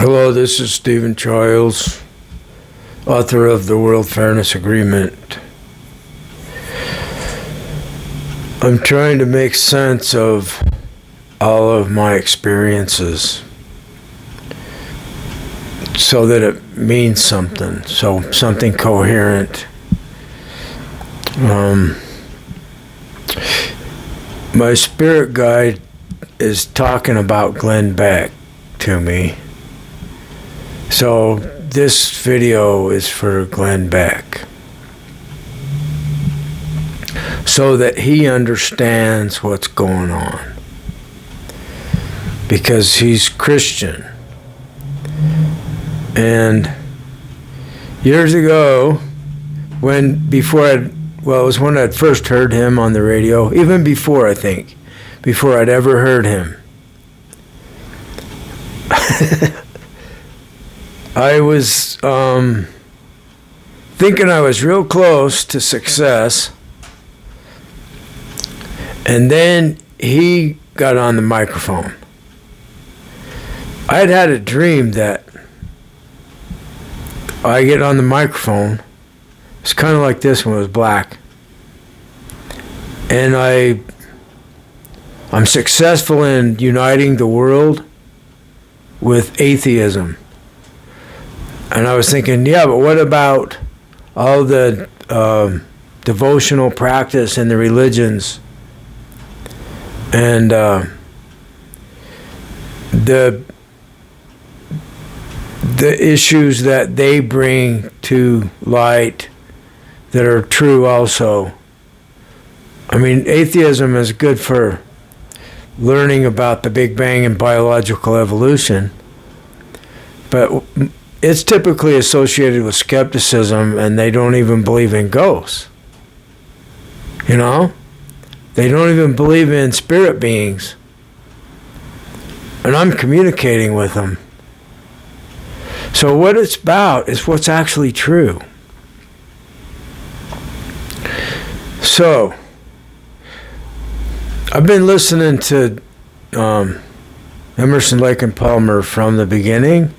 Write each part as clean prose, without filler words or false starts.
Hello, this is Stephen Childs, author of the World Fairness Agreement. I'm trying to make sense of all of my experiences so that it means something, so something coherent. My spirit guide is talking about Glenn Beck to me. So this video is for Glenn Beck, so that he understands what's going on, because he's Christian. And years ago, it was when I'd first heard him on the radio, even before, I think, before I'd ever heard him. I was thinking I was real close to success, and then he got on the microphone. I'd had a dream that I get on the microphone. It's kind of like this when it was black. And I'm successful in uniting the world with atheism. And I was thinking, yeah, but what about all the devotional practice in the religions and the issues that they bring to light that are true also? I mean, atheism is good for learning about the Big Bang and biological evolution, but it's typically associated with skepticism, and they don't even believe in ghosts. You know? They don't even believe in spirit beings. And I'm communicating with them. So what it's about is what's actually true. So, I've been listening to Emerson, Lake and Palmer from the beginning.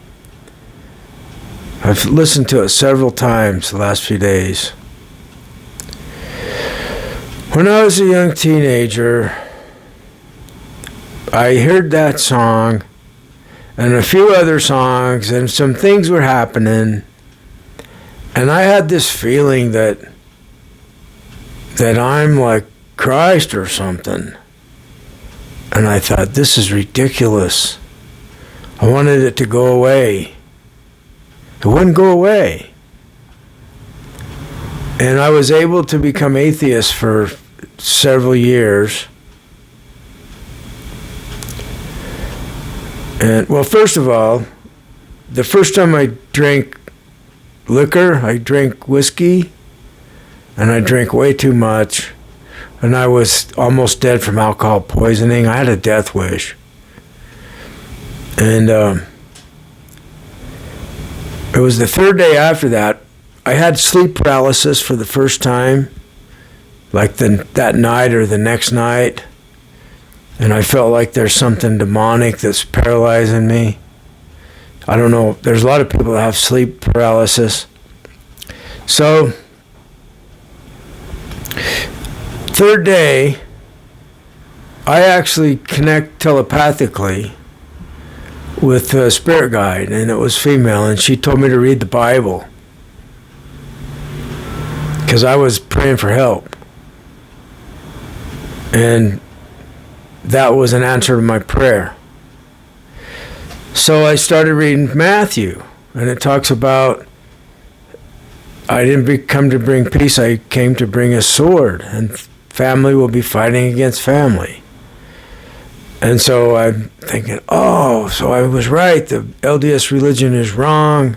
I've listened to it several times the last few days. When I was a young teenager, I heard that song and a few other songs, and some things were happening, and I had this feeling that I'm like Christ or something. And I thought, this is ridiculous. I wanted it to go away. It wouldn't go away. And I was able to become atheist for several years. And, well, first of all, the first time I drank liquor, I drank whiskey, and I drank way too much. And I was almost dead from alcohol poisoning. I had a death wish. And it was the third day after that. I had sleep paralysis for the first time, like that night or the next night. And I felt like there's something demonic that's paralyzing me. I don't know. There's a lot of people that have sleep paralysis. So, third day, I actually connect telepathically with a spirit guide, and it was female, and she told me to read the Bible because I was praying for help, and that was an answer to my prayer. So I started reading Matthew, and it talks about, I didn't come to bring peace, I came to bring a sword, and family will be fighting against family. And so I'm thinking, so I was right. The LDS religion is wrong.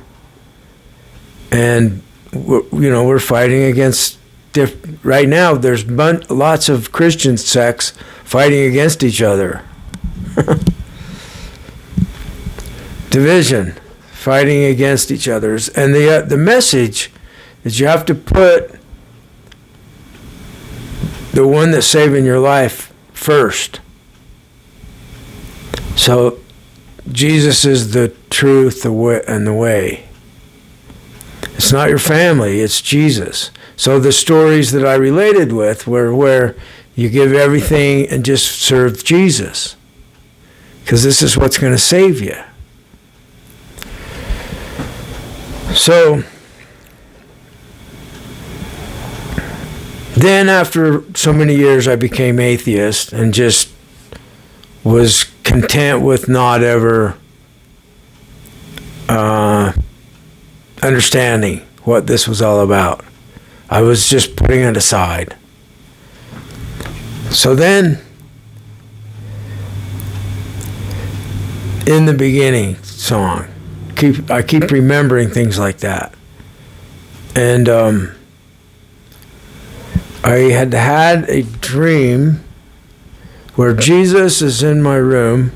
And, we're fighting against, right now, there's lots of Christian sects fighting against each other. Division, fighting against each other. And the message is you have to put the one that's saving your life first. So Jesus is the truth, the way, and the way. It's not your family, it's Jesus. So the stories that I related with were where you give everything and just serve Jesus. Because this is what's going to save you. So, then after so many years I became atheist and just was content with not ever understanding what this was all about. I was just putting it aside. So then, in the beginning song, I keep remembering things like that. And I had a dream where Jesus is in my room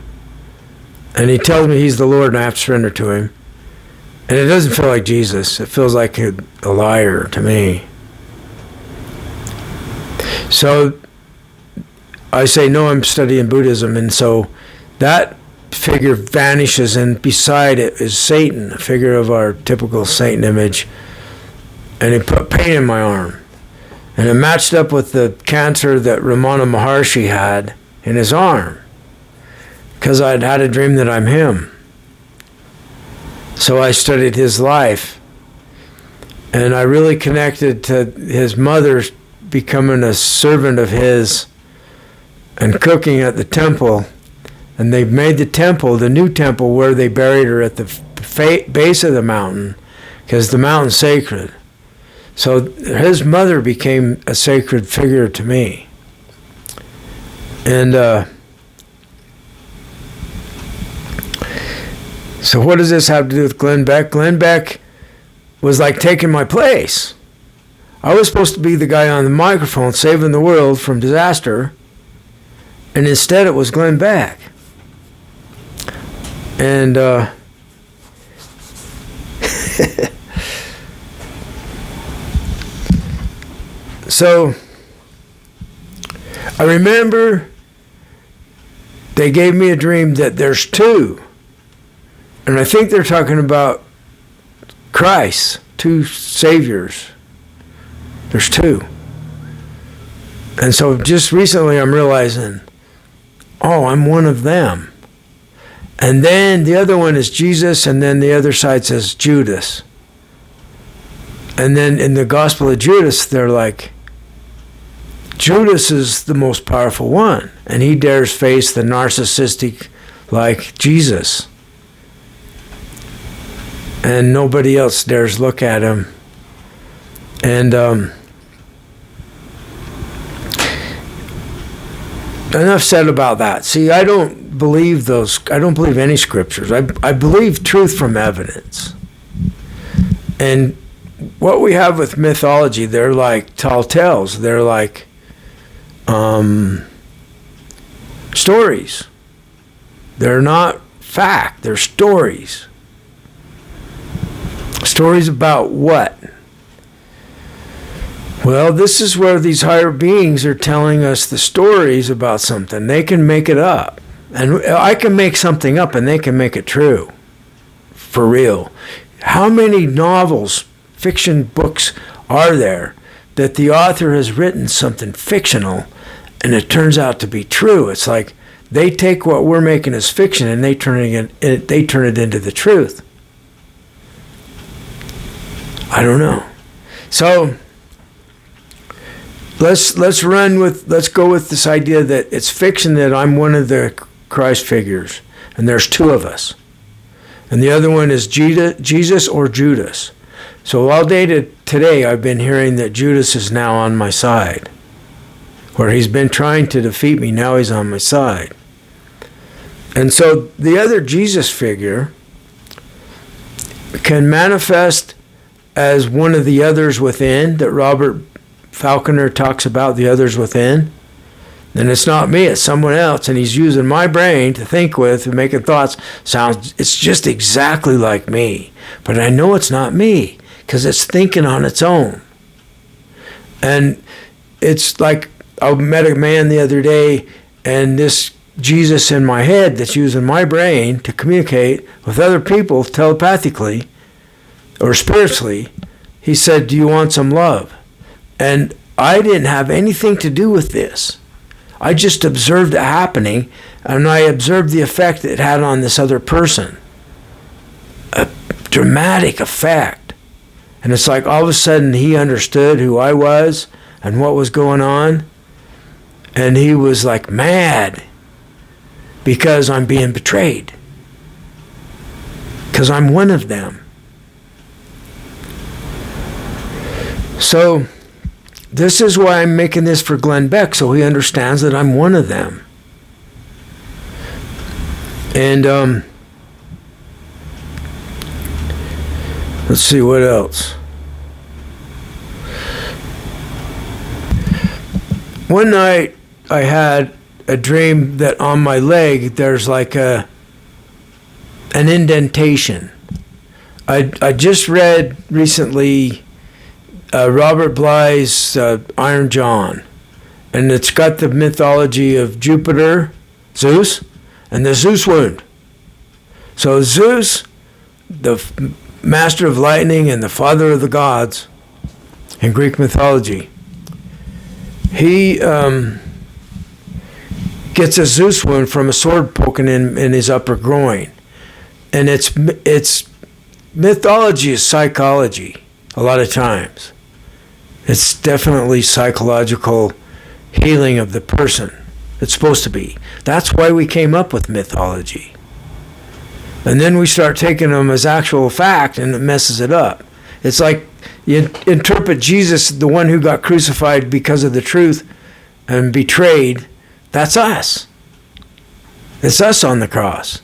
and he tells me he's the Lord and I have to surrender to him. And it doesn't feel like Jesus. It feels like a liar to me. So I say, no, I'm studying Buddhism. And so that figure vanishes, and beside it is Satan, a figure of our typical Satan image. And he put pain in my arm. And it matched up with the cancer that Ramana Maharshi had in his arm. Because I'd had a dream that I'm him. So I studied his life. And I really connected to his mother becoming a servant of his and cooking at the temple. And they made the temple, the new temple, where they buried her at the base of the mountain, because the mountain's sacred. So his mother became a sacred figure to me. And so what does this have to do with Glenn Beck? Glenn Beck was like taking my place. I was supposed to be the guy on the microphone saving the world from disaster, and instead it was Glenn Beck. And so I remember they gave me a dream that there's two. And I think they're talking about Christ, two saviors. There's two. And so just recently I'm realizing, oh, I'm one of them. And then the other one is Jesus, and then the other side says Judas. And then in the Gospel of Judas, they're like, Judas is the most powerful one, and he dares face the narcissistic like Jesus. And nobody else dares look at him. And enough said about that. See, I don't believe any scriptures. I believe truth from evidence. And what we have with mythology, they're like tall tales. They're like stories. They're not fact. They're stories. Stories about what? Well, this is where these higher beings are telling us the stories about something. They can make it up. And I can make something up and they can make it true. For real. How many novels, fiction books are there that the author has written something fictional and it turns out to be true? It's like they take what we're making as fiction and they turn it into the truth. I don't know. So let's go with this idea that it's fiction, that I'm one of the Christ figures, and there's two of us. And the other one is Jesus or Judas. So all day today I've been hearing that Judas is now on my side. Where he's been trying to defeat me, now he's on my side. And so the other Jesus figure can manifest as one of the others within that Robert Falconer talks about, the others within. And it's not me, it's someone else, and he's using my brain to think with and making thoughts it's just exactly like me. But I know it's not me because it's thinking on its own. And it's like I met a man the other day, and this Jesus in my head that's using my brain to communicate with other people telepathically or spiritually. He said, do you want some love? And I didn't have anything to do with this. I just observed it happening, and I observed the effect it had on this other person. A dramatic effect. And it's like all of a sudden he understood who I was and what was going on. And he was like mad because I'm being betrayed. Because I'm one of them. So this is why I'm making this for Glenn Beck, so he understands that I'm one of them. And let's see what else. One night I had a dream that on my leg there's like an indentation. I just read recently Robert Bly's Iron John, and it's got the mythology of Jupiter, Zeus, and the Zeus wound. So Zeus, the master of lightning and the father of the gods in Greek mythology, he gets a Zeus wound from a sword poking in his upper groin. And it's mythology is psychology a lot of times. It's definitely psychological healing of the person. It's supposed to be. That's why we came up with mythology. And then we start taking them as actual fact, and it messes it up. It's like you interpret Jesus, the one who got crucified because of the truth and betrayed. That's us. It's us on the cross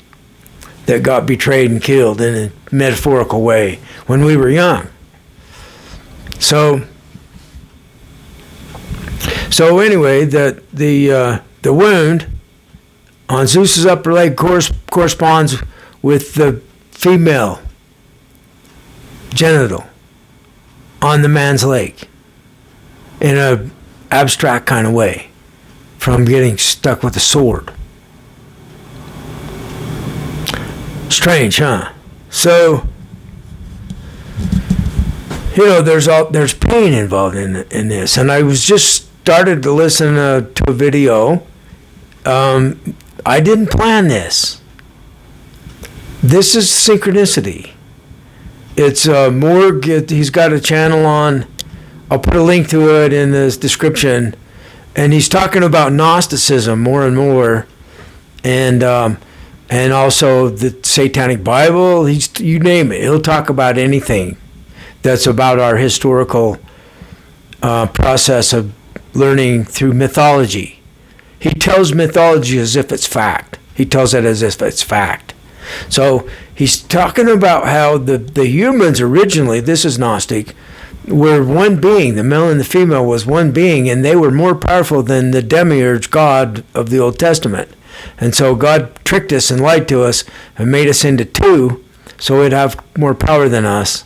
that got betrayed and killed in a metaphorical way when we were young. So anyway, the wound on Zeus's upper leg corresponds with the female genital on the man's leg in a abstract kind of way from getting stuck with a sword. Strange, huh? So, you know, there's pain involved in this, and I was just started to listen to a video. I didn't plan this. This is synchronicity. It's Morg. He's got a channel on. I'll put a link to it in the description, and he's talking about Gnosticism more and more, and also the Satanic Bible. You name it. He'll talk about anything that's about our historical process of learning through mythology. He tells mythology as if it's fact. He tells it as if it's fact. So he's talking about how the humans originally, this is Gnostic, were one being. The male and the female was one being, and they were more powerful than the demiurge God of the Old Testament. And so God tricked us and lied to us and made us into two, so it'd have more power than us.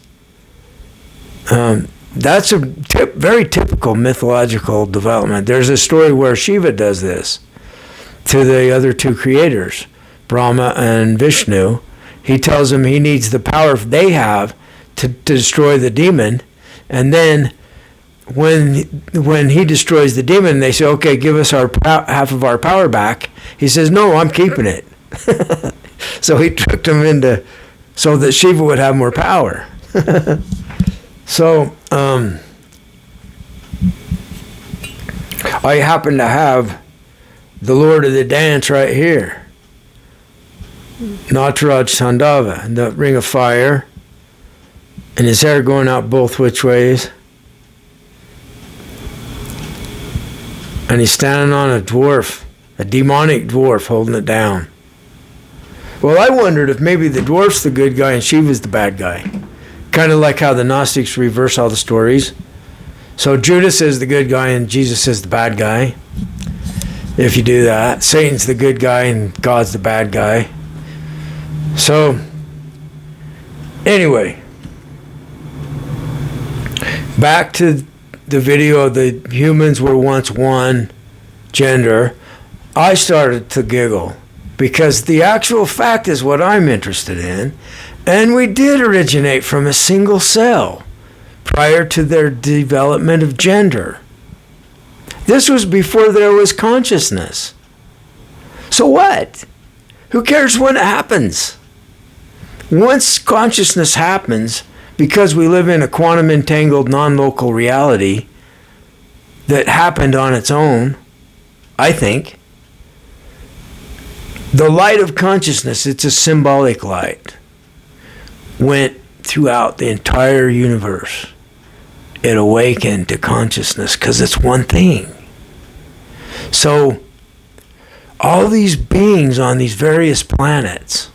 That's a very typical mythological development. There's a story where Shiva does this to the other two creators, Brahma and Vishnu. He tells them he needs the power they have to destroy the demon, and then when he destroys the demon, they say, okay, give us our half of our power back. He says, no, I'm keeping it. So he tricked him into so that Shiva would have more power. So I happen to have the Lord of the Dance right here, Nataraj Sandava, the Ring of Fire, and his hair going out both which ways. And he's standing on a dwarf, a demonic dwarf holding it down. Well, I wondered if maybe the dwarf's the good guy and Shiva's the bad guy. Kind of like how the Gnostics reverse all the stories. So Judas is the good guy and Jesus is the bad guy. If you do that. Satan's the good guy and God's the bad guy. So, anyway. Back to the video of the humans were once one gender. I started to giggle because the actual fact is what I'm interested in. And we did originate from a single cell prior to their development of gender. This was before there was consciousness. So what? Who cares when it happens? Once consciousness happens, because we live in a quantum entangled non-local reality that happened on its own, I think, the light of consciousness, it's a symbolic light, went throughout the entire universe. It awakened to consciousness because it's one thing. So all these beings on these various planets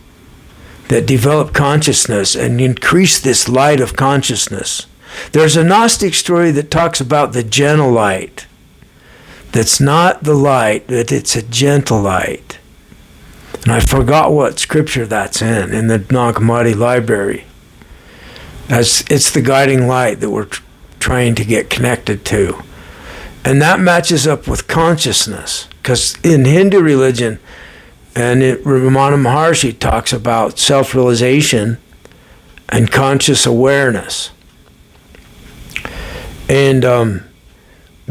that develop consciousness and increase this light of consciousness. There's a Gnostic story that talks about the gentle light. That's not the light, but it's a gentle light. And I forgot what scripture that's in the Nag Hammadi library. As it's the guiding light that we're trying to get connected to. And that matches up with consciousness. Because in Hindu religion, and Ramana Maharshi talks about self-realization and conscious awareness. And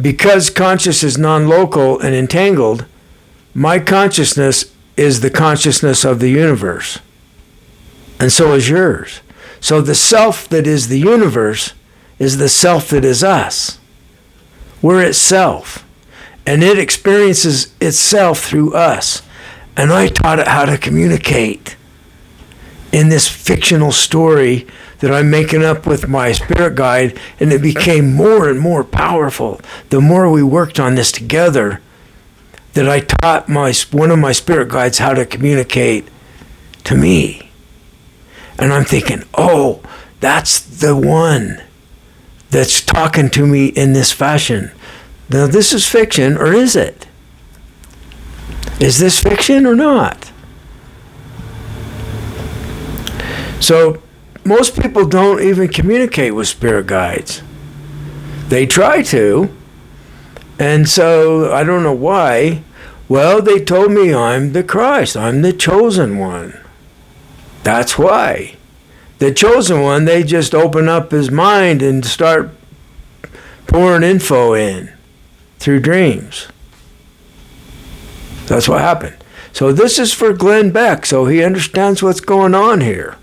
because conscious is non-local and entangled, my consciousness is the consciousness of the universe. And so is yours. So the self that is the universe is the self that is us. We're itself. And it experiences itself through us. And I taught it how to communicate in this fictional story that I'm making up with my spirit guide, and it became more and more powerful the more we worked on this together, that I taught one of my spirit guides how to communicate to me. And I'm thinking, oh, that's the one that's talking to me in this fashion. Now, this is fiction, or is it? Is this fiction or not? So, most people don't even communicate with spirit guides. They try to, and so I don't know why. Well, they told me I'm the Christ, I'm the chosen one. That's why. The chosen one, they just open up his mind and start pouring info in through dreams. That's what happened. So this is for Glenn Beck, so he understands what's going on here.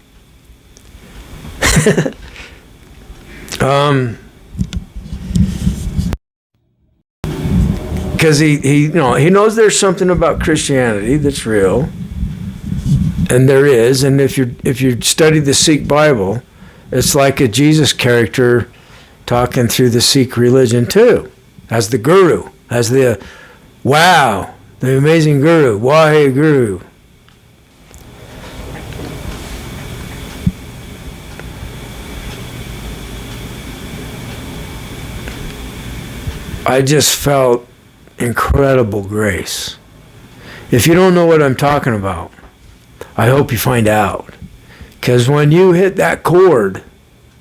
Because he knows there's something about Christianity that's real, and there is. And if you study the Sikh Bible, it's like a Jesus character talking through the Sikh religion too, as the guru, as the amazing guru, Wahe Guru. I just felt incredible grace. If you don't know what I'm talking about, I hope you find out. Because when you hit that chord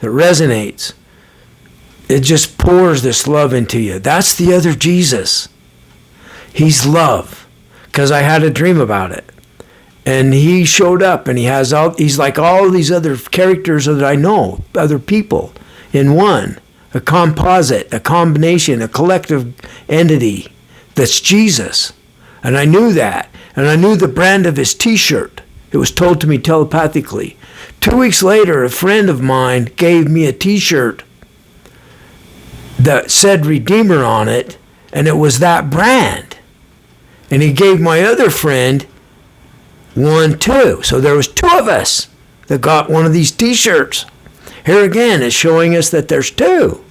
that resonates, it just pours this love into you. That's the other Jesus. He's love. Because I had a dream about it. And he showed up, and he's like all these other characters that I know, other people in one. A composite, a combination, a collective entity that's Jesus. And I knew that. And I knew the brand of his t-shirt. It was told to me telepathically. 2 weeks later, a friend of mine gave me a t-shirt that said Redeemer on it, and it was that brand. And he gave my other friend one too. So there was two of us that got one of these t-shirts. Here again is showing us that there's two.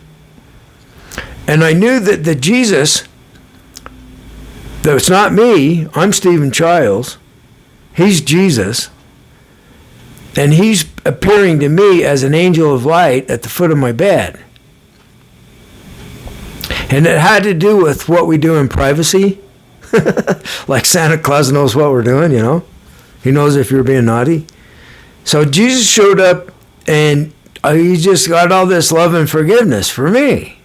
And I knew that the Jesus, though it's not me, I'm Stephen Childs, he's Jesus, and he's appearing to me as an angel of light at the foot of my bed. And it had to do with what we do in privacy. Like Santa Claus knows what we're doing, you know. He knows if you're being naughty. So Jesus showed up, and he just got all this love and forgiveness for me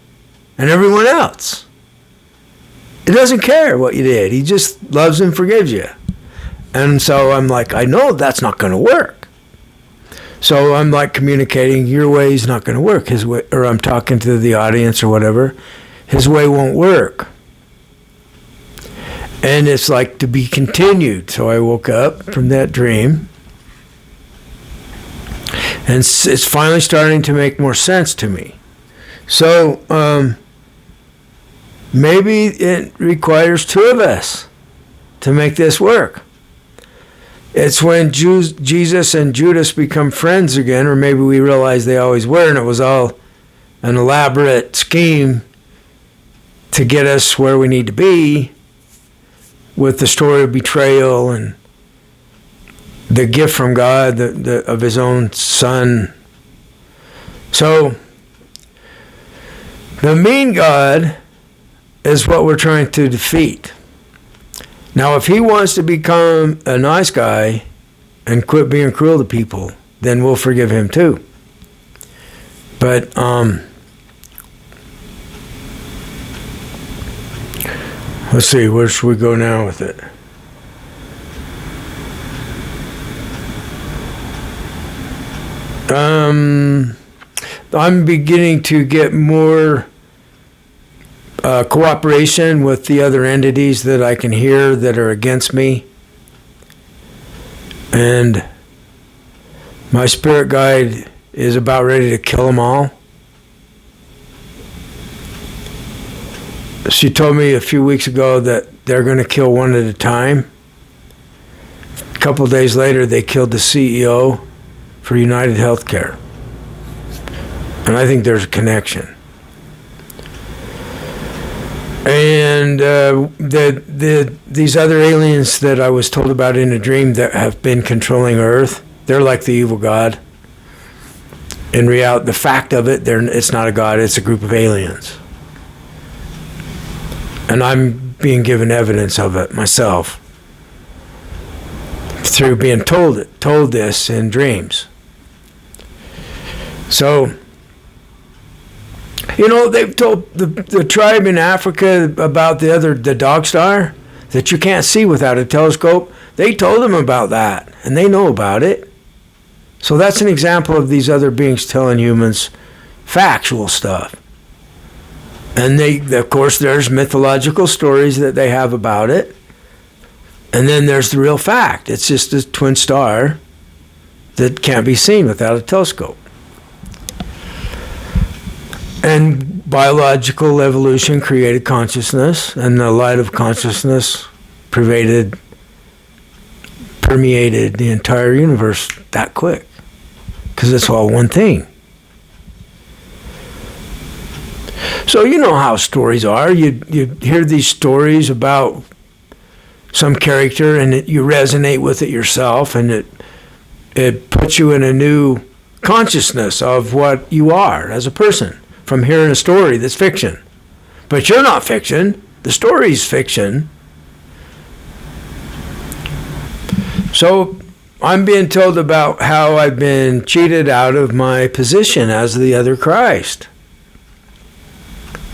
and everyone else. He doesn't care what you did. He just loves and forgives you. And so I'm like, I know that's not going to work. So I'm like communicating, your way is not going to work. His way, or I'm talking to the audience or whatever. His way won't work. And it's like to be continued. So I woke up from that dream. And it's finally starting to make more sense to me. So maybe it requires two of us to make this work. It's when Jesus and Judas become friends again, or maybe we realize they always were, and it was all an elaborate scheme to get us where we need to be, with the story of betrayal and the gift from God of his own son. So the mean God is what we're trying to defeat. Now, if he wants to become a nice guy and quit being cruel to people, then we'll forgive him too. But let's see, where should we go now with it? I'm beginning to get more cooperation with the other entities that I can hear that are against me. And my spirit guide is about ready to kill them all. She told me a few weeks ago that they're going to kill one at a time. A couple of days later, they killed the CEO for United Healthcare. And I think there's a connection. And these other aliens that I was told about in a dream that have been controlling Earth, they're like the evil God. In reality, the fact of it, it's not a God, it's a group of aliens. And I'm being given evidence of it myself through being told this in dreams. So, you know, they've told the tribe in Africa about the dog star that you can't see without a telescope. They told them about that, and they know about it. So that's an example of these other beings telling humans factual stuff. And of course, there's mythological stories that they have about it. And then there's the real fact. It's just a twin star that can't be seen without a telescope. And biological evolution created consciousness, and the light of consciousness permeated the entire universe that quick, because it's all one thing. So you know how stories are. You hear these stories about some character, and you resonate with it yourself, and it puts you in a new consciousness of what you are as a person from hearing a story that's fiction. But you're not fiction. The story's fiction. So I'm being told about how I've been cheated out of my position as the other Christ.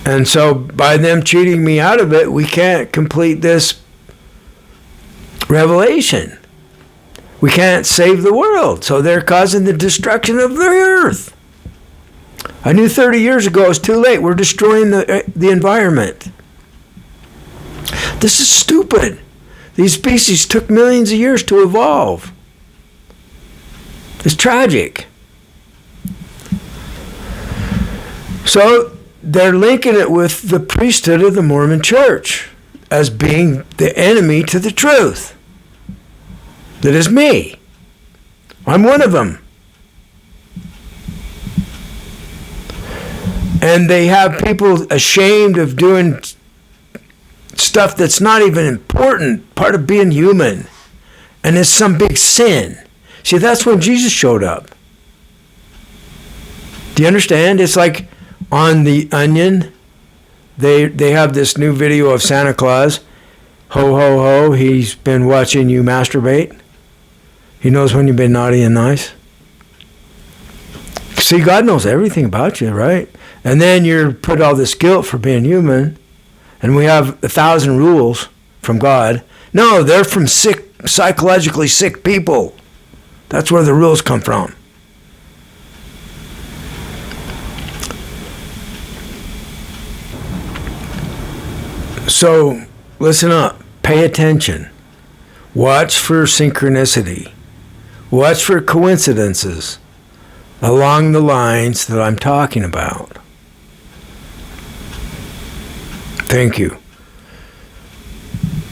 And so by them cheating me out of it, we can't complete this revelation. We can't save the world. So they're causing the destruction of the earth. I knew 30 years ago it was too late. We're destroying the environment. This is stupid. These species took millions of years to evolve. It's tragic. So they're linking it with the priesthood of the Mormon Church as being the enemy to the truth. That is me. I'm one of them. And they have people ashamed of doing stuff that's not even important, part of being human. And it's some big sin. See, that's when Jesus showed up. Do you understand? It's like on The Onion, they have this new video of Santa Claus. Ho, ho, ho, he's been watching you masturbate. He knows when you've been naughty and nice. See, God knows everything about you, right? And then you're put all this guilt for being human. and we have 1,000 rules from God. No, they're from psychologically sick people. That's where the rules come from. So, listen up. Pay attention. Watch for synchronicity. Watch for coincidences along the lines that I'm talking about. Thank you.